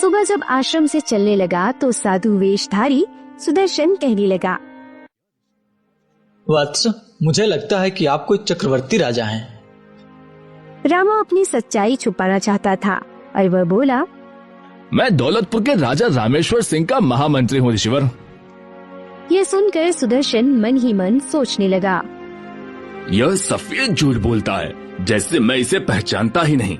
सुबह जब आश्रम से चलने लगा तो साधु वेशधारी सुदर्शन कहने लगा, वत्स, मुझे लगता है कि आप कोई चक्रवर्ती राजा हैं। रामू अपनी सच्चाई छुपाना चाहता था और वह बोला, मैं दौलतपुर के राजा रामेश्वर सिंह का महामंत्री हूँ ऋषिवर। यह सुनकर सुदर्शन मन ही मन सोचने लगा, यह सफेद झूठ बोलता है, जैसे मैं इसे पहचानता ही नहीं।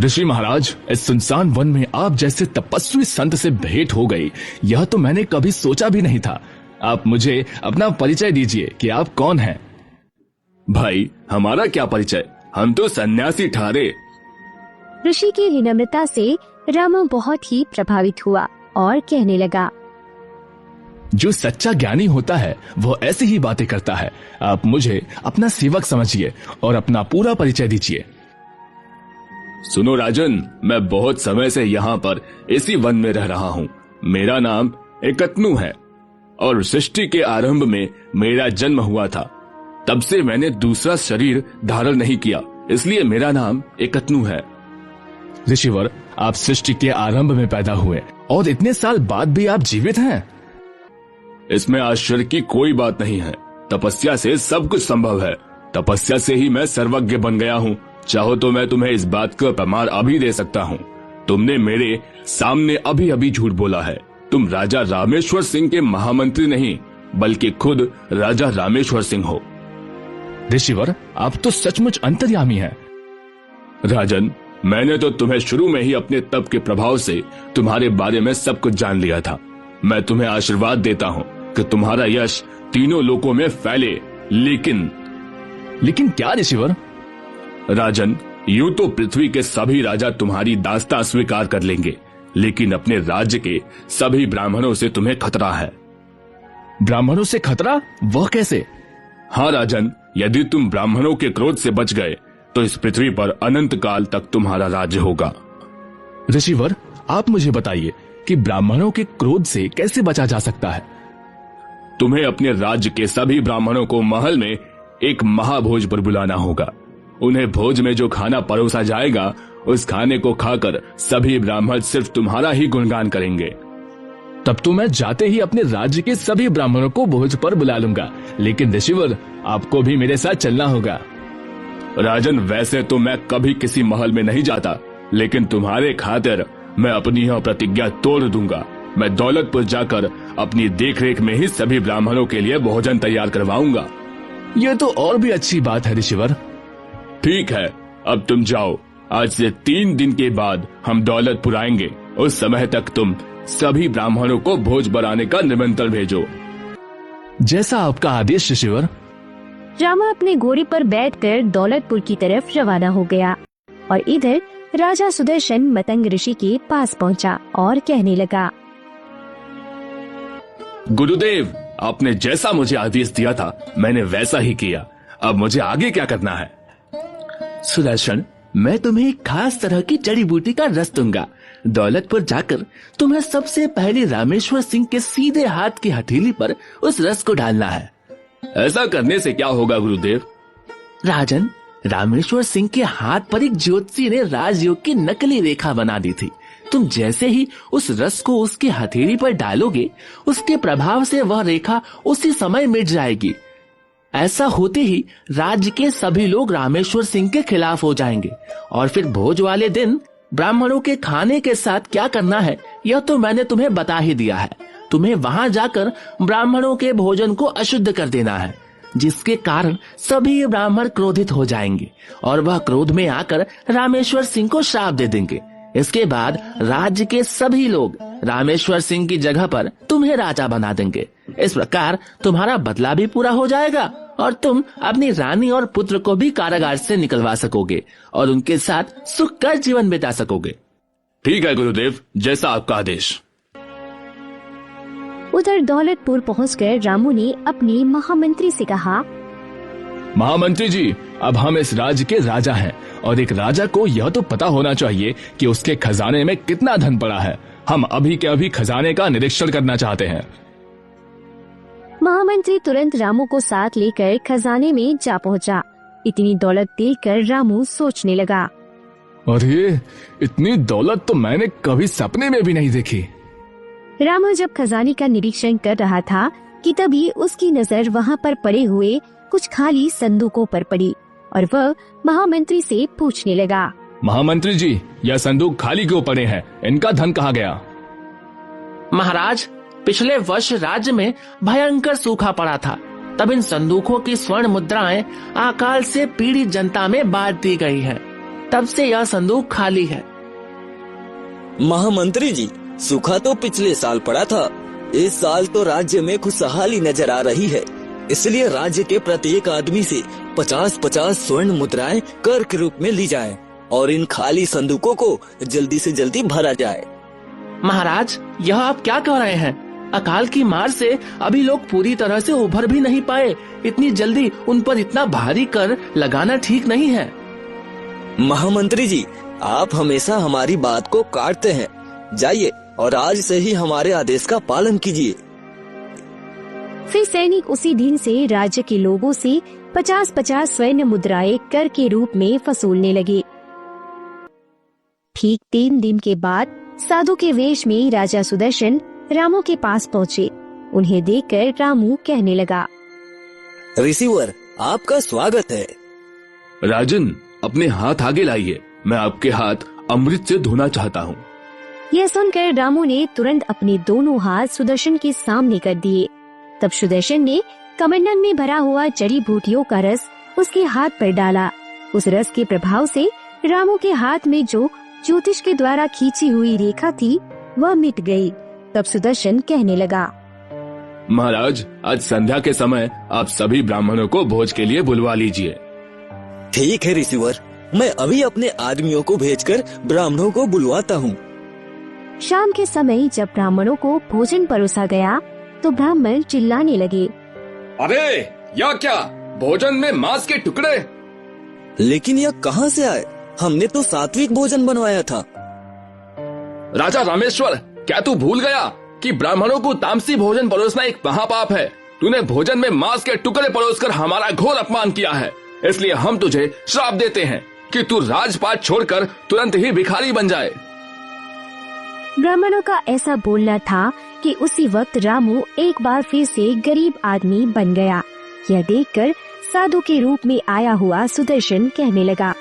ऋषि महाराज, इस सुनसान वन में आप जैसे तपस्वी संत से भेंट हो गई, यह तो मैंने कभी सोचा भी नहीं था। आप मुझे अपना परिचय दीजिए कि आप कौन हैं। भाई, हमारा क्या परिचय, हम तो सन्यासी ठहरे। ऋषि की विनम्रता से रामू बहुत ही प्रभावित हुआ और कहने लगा, जो सच्चा ज्ञानी होता है वो ऐसी ही बातें करता है। आप मुझे अपना सेवक समझिए और अपना पूरा परिचय दीजिए। सुनो राजन, मैं बहुत समय से यहाँ पर इसी वन में रह रहा हूँ। मेरा नाम एकत्नु है और सृष्टि के आरंभ में मेरा जन्म हुआ था। तब से मैंने दूसरा शरीर धारण नहीं किया, इसलिए मेरा नाम एकत्नु है। ऋषिवर, आप सृष्टि के आरंभ में पैदा हुए और इतने साल बाद भी आप जीवित हैं। इसमें आश्चर्य की कोई बात नहीं है। तपस्या से सब कुछ संभव है। तपस्या से ही मैं सर्वज्ञ बन गया हूँ। चाहो तो मैं तुम्हें इस बात का प्रमाण अभी दे सकता हूँ। तुमने मेरे सामने अभी अभी झूठ बोला है। तुम राजा रामेश्वर सिंह के महामंत्री नहीं, बल्कि खुद राजा रामेश्वर सिंह हो। ऋषिवर, आप तो सचमुच अंतर्यामी हैं। राजन, मैंने तो तुम्हें शुरू में ही अपने तप के प्रभाव से तुम्हारे बारे में सब कुछ जान लिया था। मैं तुम्हें आशीर्वाद देता हूँ कि तुम्हारा यश तीनों लोकों में फैले। लेकिन क्या ऋषिवर? राजन, यूं तो पृथ्वी के सभी राजा तुम्हारी दास्तां स्वीकार कर लेंगे, लेकिन अपने राज्य के सभी ब्राह्मणों से तुम्हें खतरा है। ब्राह्मणों से खतरा? वह कैसे? हाँ राजन, यदि तुम ब्राह्मणों के क्रोध से बच गए तो इस पृथ्वी पर अनंत काल तक तुम्हारा राज्य होगा। ऋषिवर, आप मुझे बताइए कि ब्राह्मणों के क्रोध से कैसे बचा जा सकता है? तुम्हें अपने राज्य के सभी ब्राह्मणों को महल में एक महाभोज पर बुलाना होगा। उन्हें भोज में जो खाना परोसा जाएगा, उस खाने को खाकर सभी ब्राह्मण सिर्फ तुम्हारा ही गुणगान करेंगे। तब तो मैं जाते ही अपने राज्य के सभी ब्राह्मणों को भोज पर बुला लूंगा। लेकिन ऋषिवर, आपको भी मेरे साथ चलना होगा। राजन, वैसे तो मैं कभी किसी महल में नहीं जाता, लेकिन तुम्हारे खातिर मैं अपनी यह प्रतिज्ञा तोड़ दूंगा। मैं दौलतपुर जाकर अपनी देखरेख में ही सभी ब्राह्मणों के लिए भोजन तैयार करवाऊंगा। यह तो और भी अच्छी बात है ऋषिवर। ठीक है, अब तुम जाओ। आज से 3 दिन के बाद हम दौलतपुर आएंगे। उस समय तक तुम सभी ब्राह्मणों को भोज बनाने का निमंत्रण भेजो। जैसा आपका आदेश ऋषिवर। रामा अपने घोड़े पर बैठकर दौलतपुर की तरफ रवाना हो गया और इधर राजा सुदर्शन मतंग ऋषि के पास पहुंचा और कहने लगा, गुरुदेव, आपने जैसा मुझे आदेश दिया था मैंने वैसा ही किया। अब मुझे आगे क्या करना है? सुदर्शन, मैं तुम्हें एक खास तरह की जड़ी बूटी का रस दूंगा। दौलतपुर जाकर तुम्हें सबसे पहले रामेश्वर सिंह के सीधे हाथ की हथेली पर उस रस को डालना है। ऐसा करने से क्या होगा गुरुदेव? राजन, रामेश्वर सिंह के हाथ पर एक ज्योतिषी ने राजयोग की नकली रेखा बना दी थी। तुम जैसे ही उस रस को उसके हथेली पर डालोगे, उसके प्रभाव से वह रेखा उसी समय मिट जाएगी। ऐसा होते ही राज्य के सभी लोग रामेश्वर सिंह के खिलाफ हो जाएंगे और फिर भोज वाले दिन ब्राह्मणों के खाने के साथ क्या करना है यह तो मैंने तुम्हें बता ही दिया है। तुम्हें वहां जाकर ब्राह्मणों के भोजन को अशुद्ध कर देना है, जिसके कारण सभी ब्राह्मण क्रोधित हो जाएंगे और वह क्रोध में आकर रामेश्वर सिंह को श्राप दे देंगे। इसके बाद राज्य के सभी लोग रामेश्वर सिंह की जगह पर तुम्हें राजा बना देंगे। इस प्रकार तुम्हारा बदला भी पूरा हो जाएगा और तुम अपनी रानी और पुत्र को भी कारागार से निकलवा सकोगे और उनके साथ सुख कर जीवन बिता सकोगे। ठीक है गुरुदेव, जैसा आपका आदेश। उधर दौलतपुर पहुंचकर रामू ने अपने महामंत्री से कहा, महामंत्री जी, अब हम इस राज्य के राजा हैं और एक राजा को यह तो पता होना चाहिए कि उसके खजाने में कितना धन पड़ा है। हम अभी के अभी खजाने का निरीक्षण करना चाहते हैं। महामंत्री तुरंत रामू को साथ लेकर खजाने में जा पहुंचा। इतनी दौलत देखकर रामू सोचने लगा, अरे इतनी दौलत तो मैंने कभी सपने में भी नहीं देखी। रामू जब खजाने का निरीक्षण कर रहा था कि तभी उसकी नजर वहाँ पर पड़े हुए कुछ खाली संदूकों पर पड़ी और वह महामंत्री से पूछने लगा। महामंत्री जी, यह संदूक खाली क्यों पड़े हैं? इनका धन कहाँ गया? महाराज, पिछले वर्ष राज्य में भयंकर सूखा पड़ा था। तब इन संदूकों की स्वर्ण मुद्राएं अकाल से पीड़ित जनता में बांट दी गई हैं। तब से यह संदूक खाली है। महामंत्री जी, सूखा तो पिछले साल पड़ा था। इस साल तो राज्य में खुशहाली नजर आ रही है, इसलिए राज्य के प्रत्येक आदमी से 50-50 स्वर्ण मुद्राएं कर के रूप में ली जाएं और इन खाली संदूकों को जल्दी से जल्दी भरा जाए। महाराज, यह आप क्या कह रहे हैं? अकाल की मार से अभी लोग पूरी तरह से उभर भी नहीं पाए। इतनी जल्दी उन पर इतना भारी कर लगाना ठीक नहीं है। महामंत्री जी, आप हमेशा हमारी बात को काटते हैं। जाइए और आज से ही हमारे आदेश का पालन कीजिए। फिर सैनिक उसी दिन से राज्य के लोगों से 50-50 स्वर्ण मुद्राएं कर के रूप में वसूलने लगे। ठीक 3 दिन के बाद साधु के वेश में राजा सुदर्शन रामू के पास पहुँचे। उन्हें देखकर रामू कहने लगा, रिसीवर, आपका स्वागत है। राजन, अपने हाथ आगे लाइए, मैं आपके हाथ अमृत से धोना चाहता हूँ। यह सुनकर रामू ने तुरंत अपने दोनों हाथ सुदर्शन के सामने कर दिए। तब सुदर्शन ने कमंडल में भरा हुआ जड़ी बूटियों का रस उसके हाथ पर डाला। उस रस के प्रभाव से रामू के हाथ में जो ज्योतिष के द्वारा खींची हुई रेखा थी वह मिट गई। तब सुदर्शन कहने लगा, महाराज, आज संध्या के समय आप सभी ब्राह्मणों को भोज के लिए बुलवा लीजिए। ठीक है रिसीवर, मैं अभी अपने आदमियों को भेजकर ब्राह्मणों को बुलवाता हूँ। शाम के समय जब ब्राह्मणों को भोजन परोसा गया तो ब्राह्मण चिल्लाने लगे, अरे यह क्या, भोजन में मांस के टुकड़े? लेकिन यह कहाँ से आए? हमने तो सात्विक भोजन बनवाया था। राजा रामेश्वर, क्या तू भूल गया कि ब्राह्मणों को तामसी भोजन परोसना एक महापाप है? तूने भोजन में मांस के टुकड़े परोसकर हमारा घोर अपमान किया है। इसलिए हम तुझे श्राप देते हैं कि तू राजपाट छोड़कर तुरंत ही भिखारी बन जाए। ब्राह्मणों का ऐसा बोलना था कि उसी वक्त रामू एक बार फिर से गरीब आदमी बन गया। यह देखकर साधु के रूप में आया हुआ सुदर्शन कहने लगा,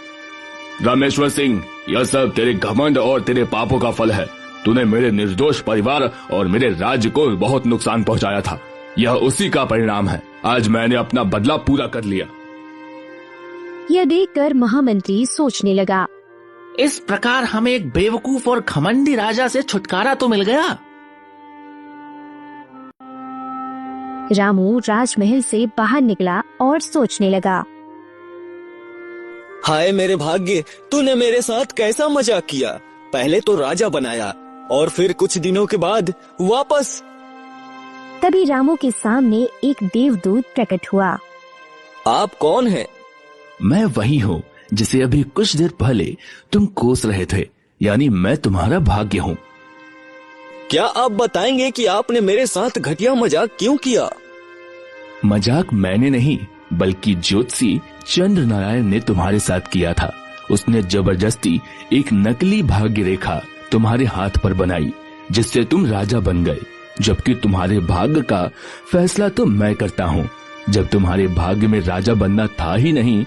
रामेश्वर सिंह, यह सब तेरे घमंड और तेरे पापों का फल है। तूने मेरे निर्दोष परिवार और मेरे राज्य को बहुत नुकसान पहुंचाया था। यह उसी का परिणाम है। आज मैंने अपना बदला पूरा कर लिया। यह देखकर महामंत्री सोचने लगा, इस प्रकार हमें एक बेवकूफ और घमंडी राजा से छुटकारा तो मिल गया। रामू राजमहल से बाहर निकला और सोचने लगा, हाय मेरे भाग्य, तूने मेरे साथ कैसा मजाक किया। पहले तो राजा बनाया और फिर कुछ दिनों के बाद वापस। तभी रामू के सामने एक देवदूत प्रकट हुआ। आप कौन हैं? मैं वही हूँ जिसे अभी कुछ देर पहले तुम कोस रहे थे, यानी मैं तुम्हारा भाग्य हूँ। क्या आप बताएंगे कि आपने मेरे साथ घटिया मजाक क्यों किया? मजाक मैंने नहीं, बल्कि ज्योतिषी चंद्र नारायण ने तुम्हारे साथ किया था। उसने जबरदस्ती एक नकली भाग्य रेखा तुम्हारे हाथ पर बनाई, जिससे तुम राजा बन गए, जबकि तुम्हारे भाग्य का फैसला तो मैं करता हूँ। जब तुम्हारे भाग्य में राजा बनना था ही नहीं,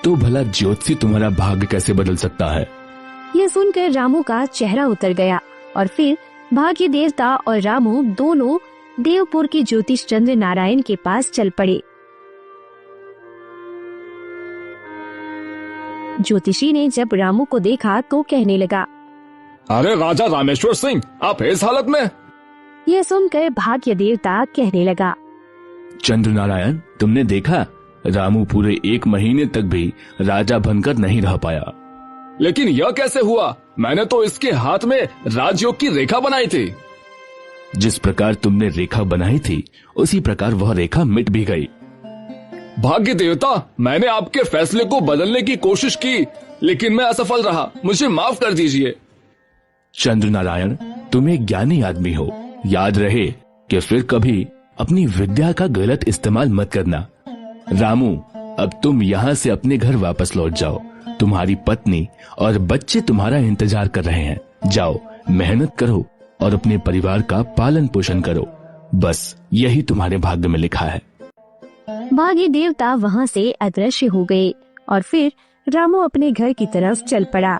तो भला ज्योतिषी तुम्हारा भाग्य कैसे बदल सकता है? यह सुनकर रामू का चेहरा उतर गया और फिर भाग्य देवता और रामू दोनों देवपुर के ज्योतिष चंद्र नारायण के पास चल पड़े। ज्योतिषी ने जब रामू को देखा तो कहने लगा, अरे राजा रामेश्वर सिंह, आप इस हालत में? यह सुनकर भाग्य देवता कहने लगा, चंद्र नारायण, तुमने देखा, रामू पूरे 1 महीने तक भी राजा बनकर नहीं रह पाया। लेकिन यह कैसे हुआ? मैंने तो इसके हाथ में राजयोग की रेखा बनाई थी। जिस प्रकार तुमने रेखा बनाई थी, उसी प्रकार वह रेखा मिट भी गई। भाग्य देवता, मैंने आपके फैसले को बदलने की कोशिश की, लेकिन मैं असफल रहा। मुझे माफ कर दीजिए। चंद्र नारायण, तुम एक ज्ञानी आदमी हो। याद रहे कि फिर कभी अपनी विद्या का गलत इस्तेमाल मत करना। रामू, अब तुम यहाँ से अपने घर वापस लौट जाओ। तुम्हारी पत्नी और बच्चे तुम्हारा इंतजार कर रहे हैं। जाओ, मेहनत करो और अपने परिवार का पालन पोषण करो। बस यही तुम्हारे भाग्य में लिखा है। भाग्य देवता वहाँ से अदृश्य हो गए और फिर रामू अपने घर की तरफ चल पड़ा।